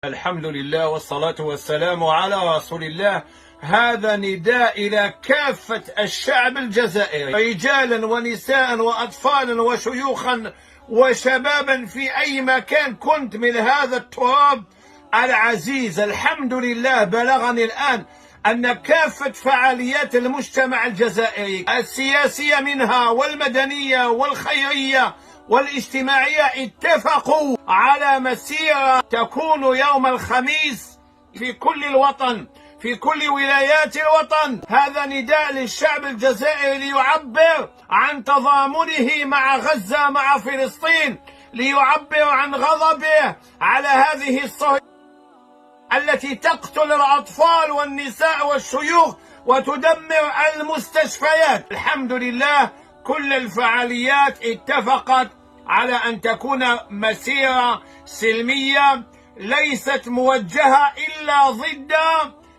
الحمد لله والصلاة والسلام على رسول الله. هذا نداء إلى كافة الشعب الجزائري، رجالا ونساء وأطفالا وشيوخا وشبابا في أي مكان كنت من هذا التراب العزيز. الحمد لله بلغني الآن أن كافة فعاليات المجتمع الجزائري السياسية منها والمدنية والخيرية والاجتماعية اتفقوا على مسيرة تكون يوم الخميس في كل الوطن، في كل ولايات الوطن. هذا نداء للشعب الجزائري ليعبر عن تضامنه مع غزة، مع فلسطين، ليعبر عن غضبه على هذه الصهيونية التي تقتل الأطفال والنساء والشيوخ وتدمر المستشفيات. الحمد لله كل الفعاليات اتفقت على أن تكون مسيرة سلمية ليست موجهة إلا ضد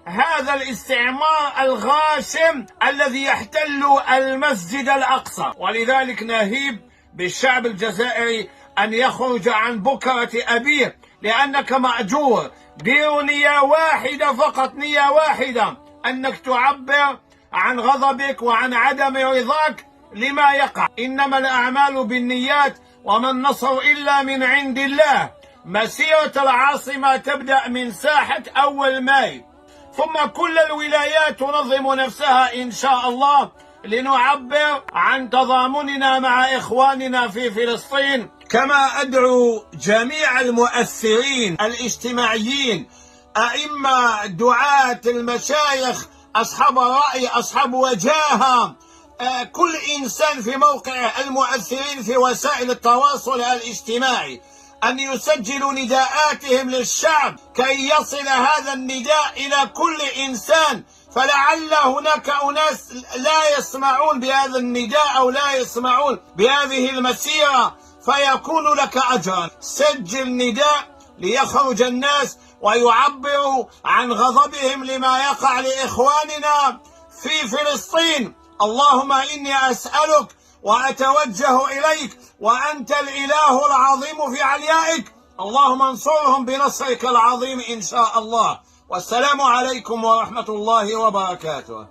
هذا الاستعمار الغاشم الذي يحتل المسجد الأقصى. ولذلك نهيب بالشعب الجزائري أن يخرج عن بكرة أبيه، لأنك مأجور بنية واحدة فقط، نية واحدة، أنك تعبر عن غضبك وعن عدم رضاك لما يقع. إنما الأعمال بالنيات وما النصر إلا من عند الله. مسيرة العاصمة تبدأ من ساحة أول ماي، ثم كل الولايات تنظم نفسها إن شاء الله لنعبر عن تضامننا مع إخواننا في فلسطين. كما أدعو جميع المؤثرين الاجتماعيين، أئمة، دعاة، المشايخ، أصحاب الرأي، أصحاب وجاهة، كل إنسان في موقعه، المؤثرين في وسائل التواصل الاجتماعي، أن يسجلوا نداءاتهم للشعب كي يصل هذا النداء إلى كل إنسان، فلعل هناك أناس لا يسمعون بهذا النداء أو لا يسمعون بهذه المسيرة فيكون لك أجرا. سجل نداء ليخرج الناس ويعبروا عن غضبهم لما يقع لإخواننا في فلسطين. اللهم إني أسألك وأتوجه إليك وأنت الإله العظيم في عليائك، اللهم انصرهم بنصرك العظيم إن شاء الله. والسلام عليكم ورحمة الله وبركاته.